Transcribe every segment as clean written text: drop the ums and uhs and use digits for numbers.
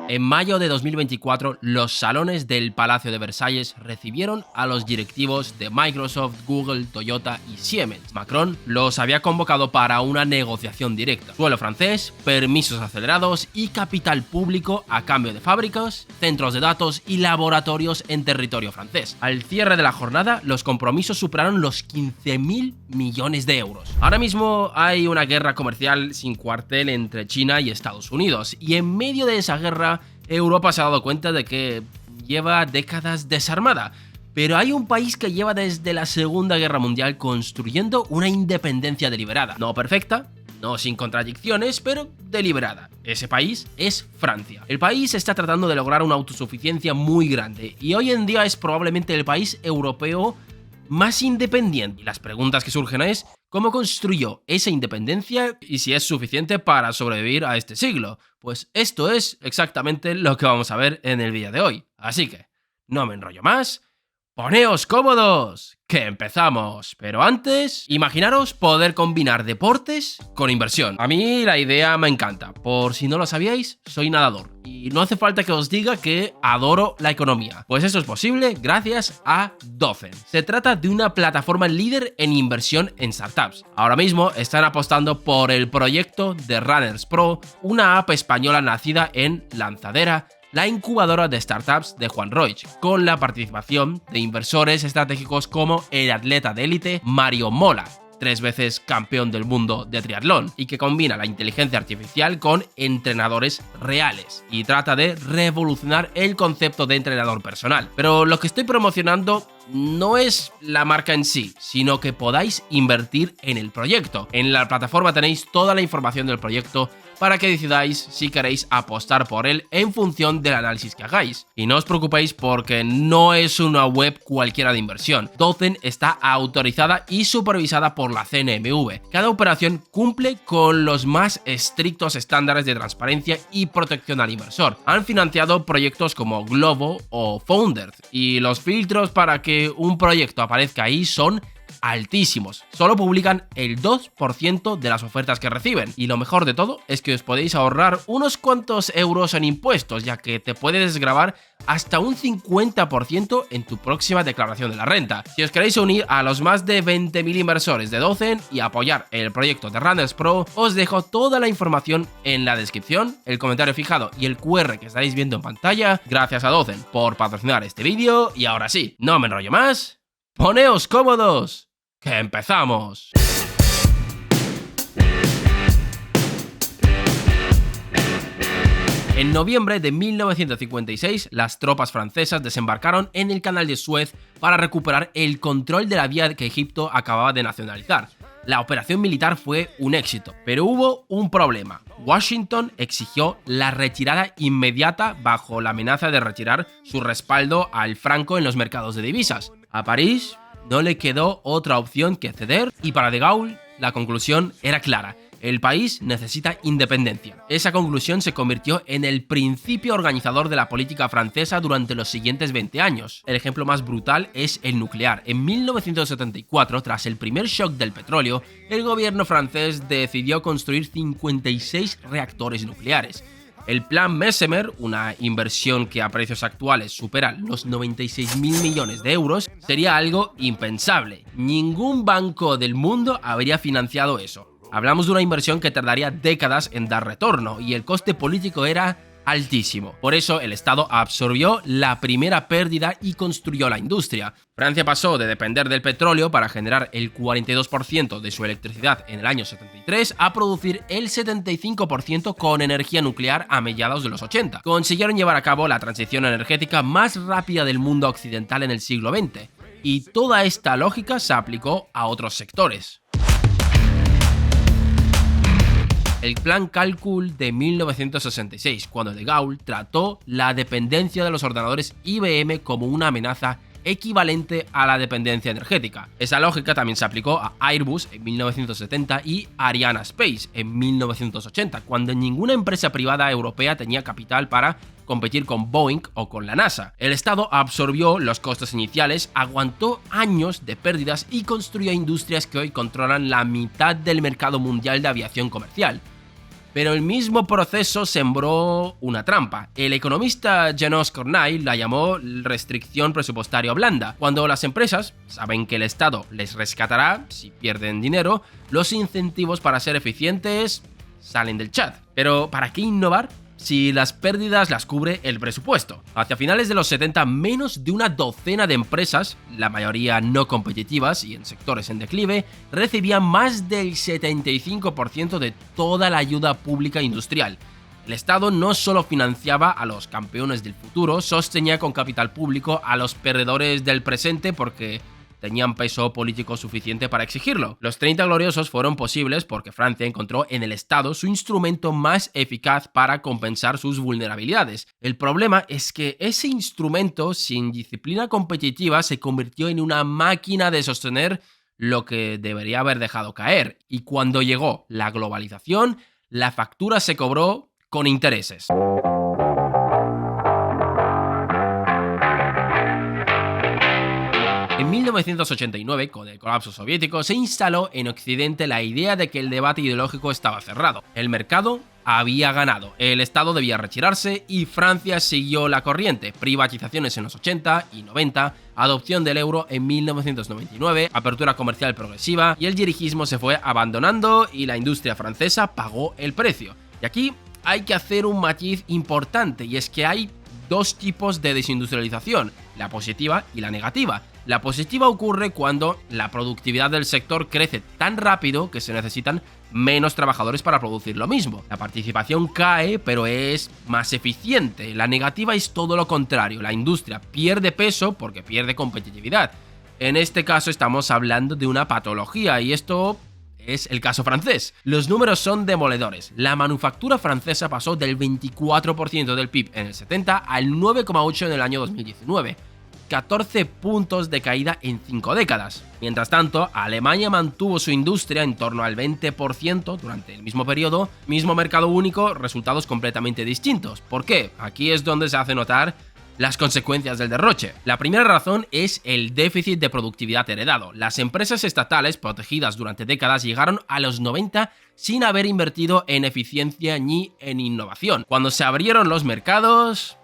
En mayo de 2024, los salones del Palacio de Versalles recibieron a los directivos de Microsoft, Google, Toyota y Siemens. Macron los había convocado para una negociación directa. Suelo francés, permisos acelerados y capital público a cambio de fábricas, centros de datos y laboratorios en territorio francés. Al cierre de la jornada, los compromisos superaron los 15.000 millones de euros. Ahora mismo hay una guerra comercial sin cuartel entre China y Estados Unidos, y en medio de esa guerra, Europa se ha dado cuenta de que lleva décadas desarmada, pero hay un país que lleva desde la Segunda Guerra Mundial construyendo una independencia deliberada. No perfecta, no sin contradicciones, pero deliberada. Ese país es Francia. El país está tratando de lograr una autosuficiencia muy grande y hoy en día es probablemente el país europeo más independiente. Y las preguntas que surgen es: ¿cómo construyó esa independencia y si es suficiente para sobrevivir a este siglo? Pues esto es exactamente lo que vamos a ver en el vídeo de hoy. Así que, no me enrollo más, ¡poneos cómodos! ¡Que empezamos! Pero antes, imaginaros poder combinar deportes con inversión. A mí la idea me encanta. Por si no lo sabíais, soy nadador. Y no hace falta que os diga que adoro la economía. Pues eso es posible gracias a Dozen. Se trata de una plataforma líder en inversión en startups. Ahora mismo están apostando por el proyecto de Runners Pro, una app española nacida en Lanzadera, la incubadora de startups de Juan Roig, con la participación de inversores estratégicos como el atleta de élite Mario Mola, 3 veces campeón del mundo de triatlón, y que combina la inteligencia artificial con entrenadores reales y trata de revolucionar el concepto de entrenador personal. Pero lo que estoy promocionando no es la marca en sí, sino que podáis invertir en el proyecto. En la plataforma tenéis toda la información del proyecto para que decidáis si queréis apostar por él en función del análisis que hagáis. Y no os preocupéis porque no es una web cualquiera de inversión. Dozen está autorizada y supervisada por la CNMV. Cada operación cumple con los más estrictos estándares de transparencia y protección al inversor. Han financiado proyectos como Glovo o Founders y los filtros para que un proyecto aparezca ahí son altísimos. Solo publican el 2% de las ofertas que reciben. Y lo mejor de todo es que os podéis ahorrar unos cuantos euros en impuestos, ya que te puedes desgravar hasta un 50% en tu próxima declaración de la renta. Si os queréis unir a los más de 20.000 inversores de Dozen y apoyar el proyecto de Runners Pro, os dejo toda la información en la descripción, el comentario fijado y el QR que estáis viendo en pantalla. Gracias a Dozen por patrocinar este vídeo y ahora sí, no me enrollo más, ¡poneos cómodos! ¡Que empezamos! En noviembre de 1956, las tropas francesas desembarcaron en el Canal de Suez para recuperar el control de la vía que Egipto acababa de nacionalizar. La operación militar fue un éxito, pero hubo un problema. Washington exigió la retirada inmediata bajo la amenaza de retirar su respaldo al franco en los mercados de divisas. A París no le quedó otra opción que ceder y para De Gaulle la conclusión era clara. El país necesita independencia. Esa conclusión se convirtió en el principio organizador de la política francesa durante los siguientes 20 años. El ejemplo más brutal es el nuclear. En 1974, tras el primer shock del petróleo, el gobierno francés decidió construir 56 reactores nucleares. El plan Mesmer, una inversión que a precios actuales supera los 96.000 millones de euros, sería algo impensable. Ningún banco del mundo habría financiado eso. Hablamos de una inversión que tardaría décadas en dar retorno y el coste político era altísimo. Por eso el Estado absorbió la primera pérdida y construyó la industria. Francia pasó de depender del petróleo para generar el 42% de su electricidad en el año 73 a producir el 75% con energía nuclear a mediados de los 80. Consiguieron llevar a cabo la transición energética más rápida del mundo occidental en el siglo XX. Y toda esta lógica se aplicó a otros sectores. El Plan Cálcul de 1966, cuando De Gaulle trató la dependencia de los ordenadores IBM como una amenaza equivalente a la dependencia energética. Esa lógica también se aplicó a Airbus en 1970 y Ariane Space en 1980, cuando ninguna empresa privada europea tenía capital para competir con Boeing o con la NASA. El Estado absorbió los costos iniciales, aguantó años de pérdidas y construyó industrias que hoy controlan la mitad del mercado mundial de aviación comercial. Pero el mismo proceso sembró una trampa. El economista Janos Kornai la llamó restricción presupuestaria blanda. Cuando las empresas saben que el Estado les rescatará si pierden dinero, los incentivos para ser eficientes salen del chat. Pero ¿para qué innovar si las pérdidas las cubre el presupuesto? Hacia finales de los 70, menos de una docena de empresas, la mayoría no competitivas y en sectores en declive, recibían más del 75% de toda la ayuda pública industrial. El Estado no solo financiaba a los campeones del futuro, sostenía con capital público a los perdedores del presente porque tenían peso político suficiente para exigirlo. Los 30 gloriosos fueron posibles porque Francia encontró en el Estado su instrumento más eficaz para compensar sus vulnerabilidades. El problema es que ese instrumento sin disciplina competitiva se convirtió en una máquina de sostener lo que debería haber dejado caer. Y cuando llegó la globalización, la factura se cobró con intereses. En 1989, con el colapso soviético, se instaló en Occidente la idea de que el debate ideológico estaba cerrado. El mercado había ganado, el Estado debía retirarse y Francia siguió la corriente. Privatizaciones en los 80 y 90, adopción del euro en 1999, apertura comercial progresiva y el dirigismo se fue abandonando y la industria francesa pagó el precio. Y aquí hay que hacer un matiz importante y es que hay dos tipos de desindustrialización, la positiva y la negativa. La positiva ocurre cuando la productividad del sector crece tan rápido que se necesitan menos trabajadores para producir lo mismo. La participación cae, pero es más eficiente. La negativa es todo lo contrario. La industria pierde peso porque pierde competitividad. En este caso estamos hablando de una patología y esto es el caso francés. Los números son demoledores. La manufactura francesa pasó del 24% del PIB en el 70 al 9,8% en el año 2019. 14 puntos de caída en 5 décadas. Mientras tanto, Alemania mantuvo su industria en torno al 20% durante el mismo periodo, mismo mercado único, resultados completamente distintos. ¿Por qué? Aquí es donde se hace notar las consecuencias del derroche. La primera razón es el déficit de productividad heredado. Las empresas estatales protegidas durante décadas llegaron a los 90 sin haber invertido en eficiencia ni en innovación. Cuando se abrieron los mercados,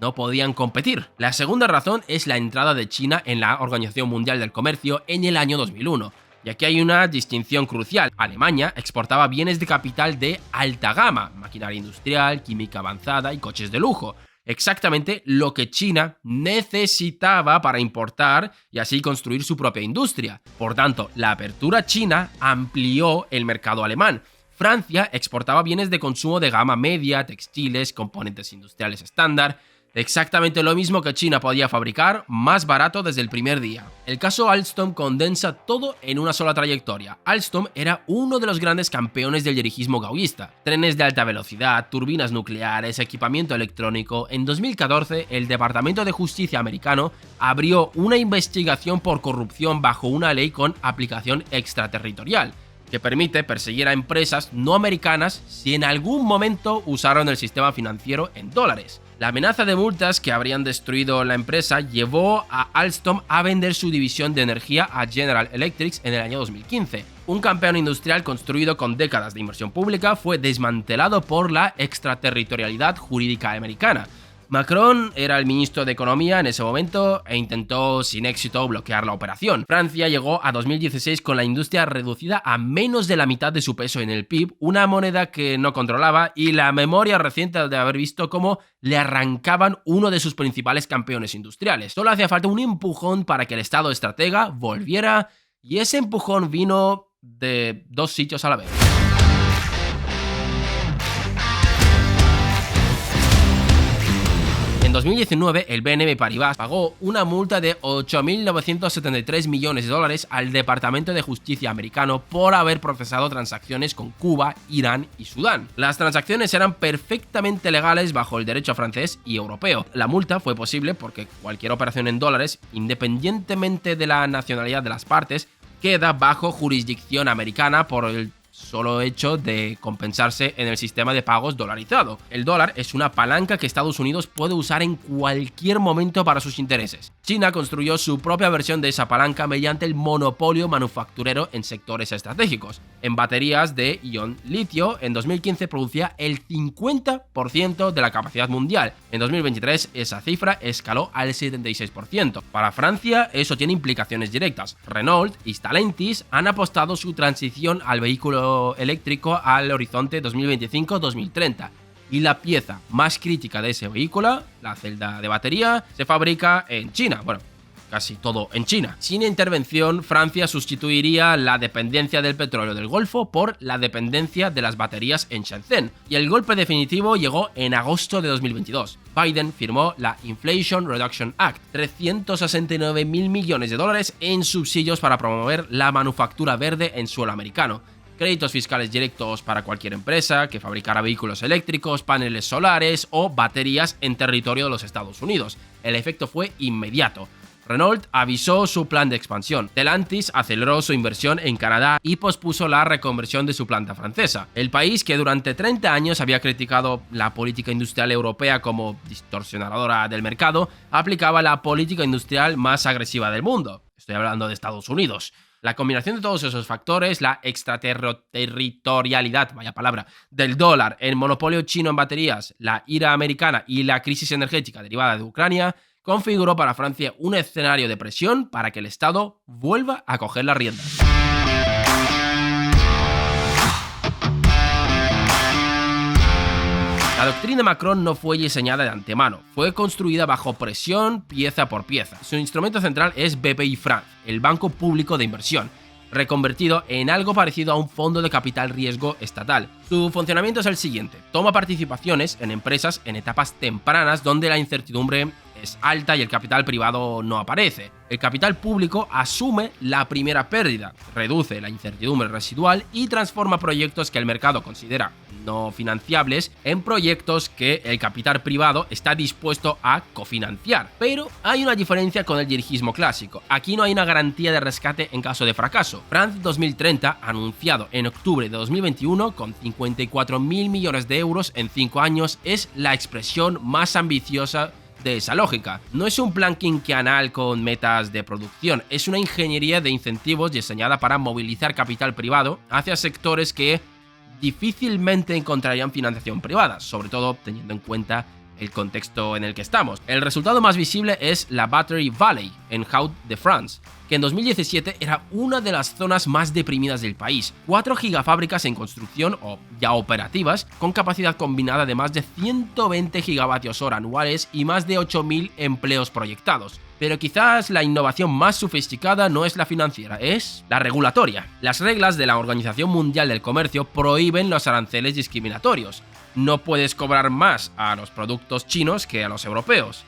no podían competir. La segunda razón es la entrada de China en la Organización Mundial del Comercio en el año 2001. Y aquí hay una distinción crucial. Alemania exportaba bienes de capital de alta gama, maquinaria industrial, química avanzada y coches de lujo. Exactamente lo que China necesitaba para importar y así construir su propia industria. Por tanto, la apertura china amplió el mercado alemán. Francia exportaba bienes de consumo de gama media, textiles, componentes industriales estándar, exactamente lo mismo que China podía fabricar, más barato desde el primer día. El caso Alstom condensa todo en una sola trayectoria. Alstom era uno de los grandes campeones del dirigismo gaullista. Trenes de alta velocidad, turbinas nucleares, equipamiento electrónico. En 2014, el Departamento de Justicia americano abrió una investigación por corrupción bajo una ley con aplicación extraterritorial, que permite perseguir a empresas no americanas si en algún momento usaron el sistema financiero en dólares. La amenaza de multas que habrían destruido la empresa llevó a Alstom a vender su división de energía a General Electric en el año 2015. Un campeón industrial construido con décadas de inversión pública fue desmantelado por la extraterritorialidad jurídica americana. Macron era el ministro de Economía en ese momento e intentó sin éxito bloquear la operación. Francia llegó a 2016 con la industria reducida a menos de la mitad de su peso en el PIB, una moneda que no controlaba y la memoria reciente de haber visto cómo le arrancaban uno de sus principales campeones industriales. Solo hacía falta un empujón para que el Estado estratega volviera y ese empujón vino de dos sitios a la vez. En 2019, el BNP Paribas pagó una multa de 8.973 millones de dólares al Departamento de Justicia americano por haber procesado transacciones con Cuba, Irán y Sudán. Las transacciones eran perfectamente legales bajo el derecho francés y europeo. La multa fue posible porque cualquier operación en dólares, independientemente de la nacionalidad de las partes, queda bajo jurisdicción americana por el solo hecho de compensarse en el sistema de pagos dolarizado. El dólar es una palanca que Estados Unidos puede usar en cualquier momento para sus intereses. China construyó su propia versión de esa palanca mediante el monopolio manufacturero en sectores estratégicos. En baterías de ion litio, en 2015 producía el 50% de la capacidad mundial. En 2023 esa cifra escaló al 76%. Para Francia eso tiene implicaciones directas. Renault y Stellantis han apostado su transición al vehículo eléctrico al horizonte 2025-2030. Y la pieza más crítica de ese vehículo, la celda de batería, se fabrica en China. Bueno, casi todo en China. Sin intervención, Francia sustituiría la dependencia del petróleo del Golfo por la dependencia de las baterías en Shenzhen. Y el golpe definitivo llegó en agosto de 2022. Biden firmó la Inflation Reduction Act, 369.000 millones de dólares en subsidios para promover la manufactura verde en suelo americano. Créditos fiscales directos para cualquier empresa que fabricara vehículos eléctricos, paneles solares o baterías en territorio de los Estados Unidos. El efecto fue inmediato. Renault avisó su plan de expansión. Stellantis aceleró su inversión en Canadá y pospuso la reconversión de su planta francesa. El país, que durante 30 años había criticado la política industrial europea como distorsionadora del mercado, aplicaba la política industrial más agresiva del mundo. Estoy hablando de Estados Unidos. La combinación de todos esos factores, la extraterritorialidad, vaya palabra, del dólar, el monopolio chino en baterías, la ira americana y la crisis energética derivada de Ucrania, configuró para Francia un escenario de presión para que el Estado vuelva a coger las riendas. La doctrina Macron no fue diseñada de antemano, fue construida bajo presión pieza por pieza. Su instrumento central es Bpifrance, el banco público de inversión, reconvertido en algo parecido a un fondo de capital riesgo estatal. Su funcionamiento es el siguiente: toma participaciones en empresas en etapas tempranas donde la incertidumbre es alta y el capital privado no aparece. El capital público asume la primera pérdida, reduce la incertidumbre residual y transforma proyectos que el mercado considera no financiables en proyectos que el capital privado está dispuesto a cofinanciar. Pero hay una diferencia con el dirigismo clásico. Aquí no hay una garantía de rescate en caso de fracaso. France 2030, anunciado en octubre de 2021 con 54.000 millones de euros en 5 años, es la expresión más ambiciosa de esa lógica. No es un plan quinquenal con metas de producción, es una ingeniería de incentivos diseñada para movilizar capital privado hacia sectores que difícilmente encontrarían financiación privada, sobre todo teniendo en cuenta el contexto en el que estamos. El resultado más visible es la Battery Valley, en Hauts-de-France, que en 2017 era una de las zonas más deprimidas del país. 4 gigafábricas en construcción o ya operativas, con capacidad combinada de más de 120 gigavatios hora anuales y más de 8.000 empleos proyectados. Pero quizás la innovación más sofisticada no es la financiera, es la regulatoria. Las reglas de la Organización Mundial del Comercio prohíben los aranceles discriminatorios. No puedes cobrar más a los productos chinos que a los europeos.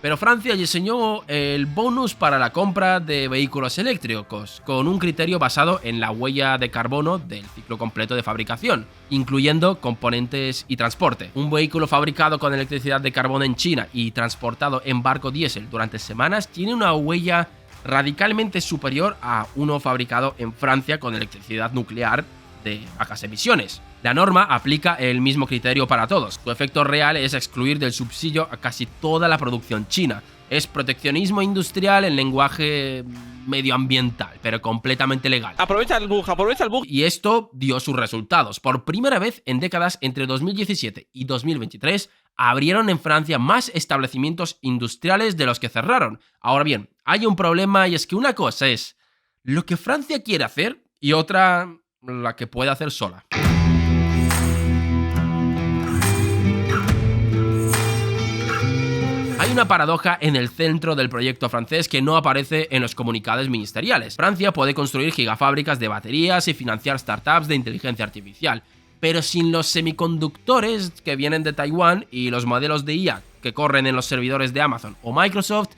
Pero Francia diseñó el bonus para la compra de vehículos eléctricos, con un criterio basado en la huella de carbono del ciclo completo de fabricación, incluyendo componentes y transporte. Un vehículo fabricado con electricidad de carbono en China y transportado en barco diésel durante semanas tiene una huella radicalmente superior a uno fabricado en Francia con electricidad nuclear de bajas emisiones. La norma aplica el mismo criterio para todos. Su efecto real es excluir del subsidio a casi toda la producción china. Es proteccionismo industrial en lenguaje medioambiental, pero completamente legal. Aprovecha el bug. Y esto dio sus resultados. Por primera vez en décadas, entre 2017 y 2023, abrieron en Francia más establecimientos industriales de los que cerraron. Ahora bien, hay un problema, y es que una cosa es lo que Francia quiere hacer y otra la que puede hacer sola. Hay una paradoja en el centro del proyecto francés que no aparece en los comunicados ministeriales. Francia puede construir gigafábricas de baterías y financiar startups de inteligencia artificial, pero sin los semiconductores que vienen de Taiwán y los modelos de IA que corren en los servidores de Amazon o Microsoft,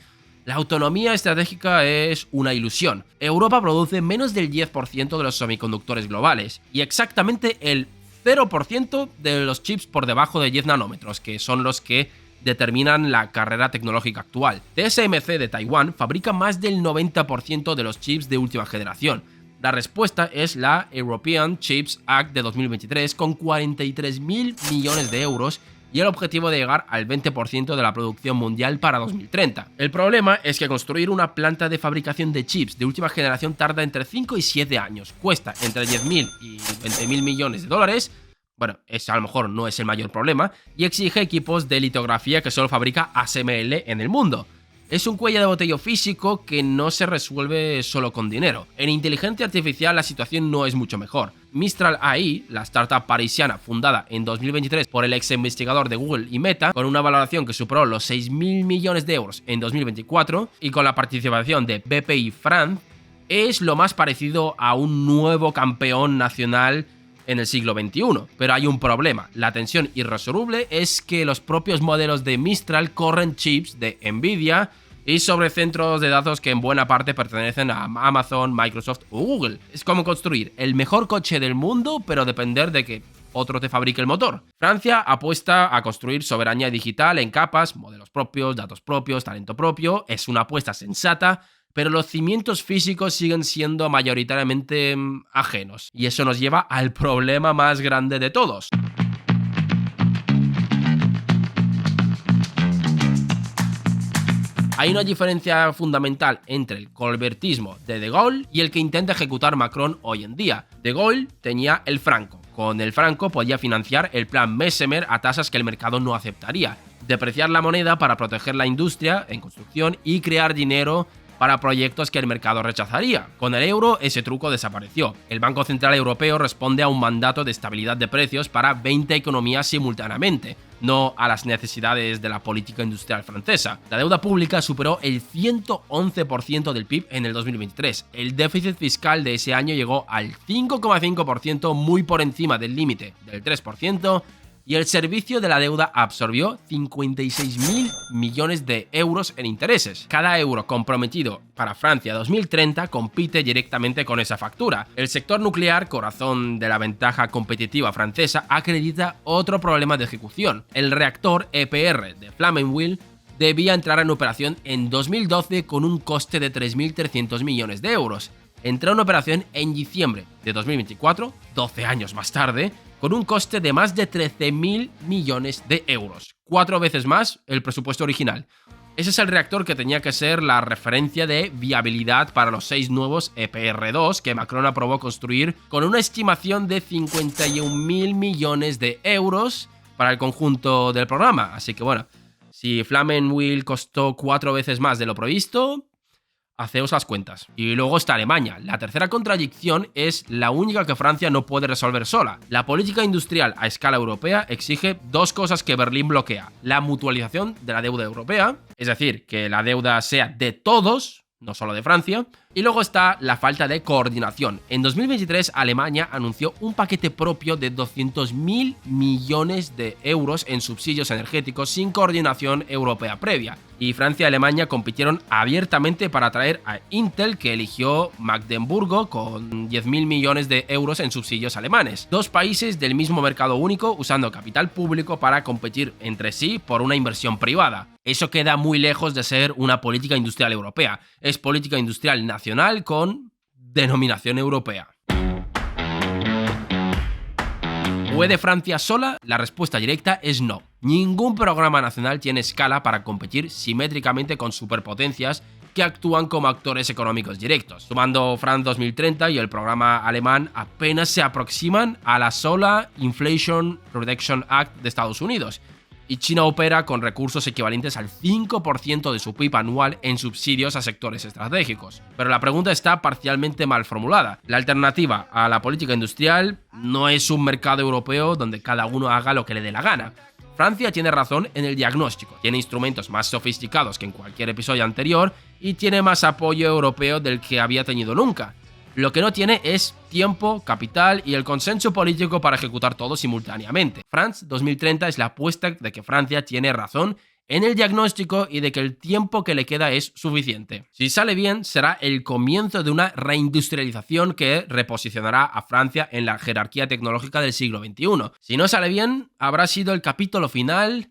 la autonomía estratégica es una ilusión. Europa produce menos del 10% de los semiconductores globales y exactamente el 0% de los chips por debajo de 10 nanómetros, que son los que determinan la carrera tecnológica actual. TSMC de Taiwán fabrica más del 90% de los chips de última generación, La respuesta es la European Chips Act de 2023 con 43.000 millones de euros y el objetivo de llegar al 20% de la producción mundial para 2030. El problema es que construir una planta de fabricación de chips de última generación tarda entre 5 y 7 años, cuesta entre 10.000 y 20.000 millones de dólares. Bueno, ese a lo mejor no es el mayor problema, y exige equipos de litografía que solo fabrica ASML en el mundo. Es un cuello de botella físico que no se resuelve solo con dinero. En inteligencia artificial la situación no es mucho mejor. Mistral AI, la startup parisiana fundada en 2023 por el ex investigador de Google y Meta, con una valoración que superó los 6.000 millones de euros en 2024 y con la participación de BPI France, es lo más parecido a un nuevo campeón nacional en el siglo XXI. Pero hay un problema. La tensión irresoluble es que los propios modelos de Mistral corren chips de Nvidia y sobre centros de datos que en buena parte pertenecen a Amazon, Microsoft o Google. Es como construir el mejor coche del mundo, pero depender de que otro te fabrique el motor. Francia apuesta a construir soberanía digital en capas, modelos propios, datos propios, talento propio. Es una apuesta sensata, pero los cimientos físicos siguen siendo mayoritariamente ajenos. Y eso nos lleva al problema más grande de todos. Hay una diferencia fundamental entre el colbertismo de De Gaulle y el que intenta ejecutar Macron hoy en día. De Gaulle tenía el franco. Con el franco podía financiar el plan Messemer a tasas que el mercado no aceptaría, depreciar la moneda para proteger la industria en construcción y crear dinero para proyectos que el mercado rechazaría. Con el euro ese truco desapareció. El Banco Central Europeo responde a un mandato de estabilidad de precios para 20 economías simultáneamente, no a las necesidades de la política industrial francesa. La deuda pública superó el 111% del PIB en el 2023. El déficit fiscal de ese año llegó al 5,5%, muy por encima del límite del 3%, y el servicio de la deuda absorbió 56.000 millones de euros en intereses. Cada euro comprometido para Francia 2030 compite directamente con esa factura. El sector nuclear, corazón de la ventaja competitiva francesa, acredita otro problema de ejecución. El reactor EPR de Flamanville debía entrar en operación en 2012 con un coste de 3.300 millones de euros. Entró en operación en diciembre de 2024, 12 años más tarde, con un coste de más de 13.000 millones de euros, 4 veces más el presupuesto original. Ese es el reactor que tenía que ser la referencia de viabilidad para los 6 nuevos EPR2 que Macron aprobó construir con una estimación de 51.000 millones de euros para el conjunto del programa. Así que bueno, si Flamanville costó 4 veces más de lo previsto, haceos las cuentas. Y luego está Alemania. La tercera contradicción es la única que Francia no puede resolver sola. La política industrial a escala europea exige dos cosas que Berlín bloquea: la mutualización de la deuda europea, es decir, que la deuda sea de todos, no solo de Francia, y luego está la falta de coordinación. En 2023 Alemania anunció un paquete propio de 200.000 millones de euros en subsidios energéticos sin coordinación europea previa. Y Francia y Alemania compitieron abiertamente para atraer a Intel, que eligió Magdeburgo con 10.000 millones de euros en subsidios alemanes. Dos países del mismo mercado único usando capital público para competir entre sí por una inversión privada. Eso queda muy lejos de ser una política industrial europea. Es política industrial nacional con denominación europea. ¿Puede Francia sola? La respuesta directa es no. Ningún programa nacional tiene escala para competir simétricamente con superpotencias que actúan como actores económicos directos. Sumando France 2030 y el programa alemán, apenas se aproximan a la sola Inflation Reduction Act de Estados Unidos. Y China opera con recursos equivalentes al 5% de su PIB anual en subsidios a sectores estratégicos. Pero la pregunta está parcialmente mal formulada. La alternativa a la política industrial no es un mercado europeo donde cada uno haga lo que le dé la gana. Francia tiene razón en el diagnóstico, tiene instrumentos más sofisticados que en cualquier episodio anterior y tiene más apoyo europeo del que había tenido nunca. Lo que no tiene es tiempo, capital y el consenso político para ejecutar todo simultáneamente. France 2030 es la apuesta de que Francia tiene razón en el diagnóstico y de que el tiempo que le queda es suficiente. Si sale bien, será el comienzo de una reindustrialización que reposicionará a Francia en la jerarquía tecnológica del siglo XXI. Si no sale bien, habrá sido el capítulo final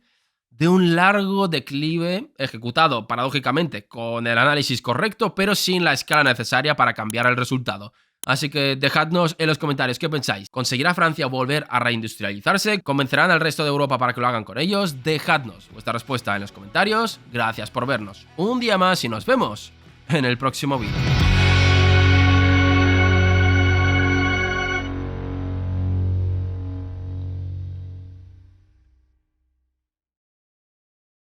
de un largo declive ejecutado, paradójicamente, con el análisis correcto, pero sin la escala necesaria para cambiar el resultado. Así que dejadnos en los comentarios qué pensáis. ¿Conseguirá Francia volver a reindustrializarse? ¿Convencerán al resto de Europa para que lo hagan con ellos? Dejadnos vuestra respuesta en los comentarios. Gracias por vernos un día más y nos vemos en el próximo vídeo.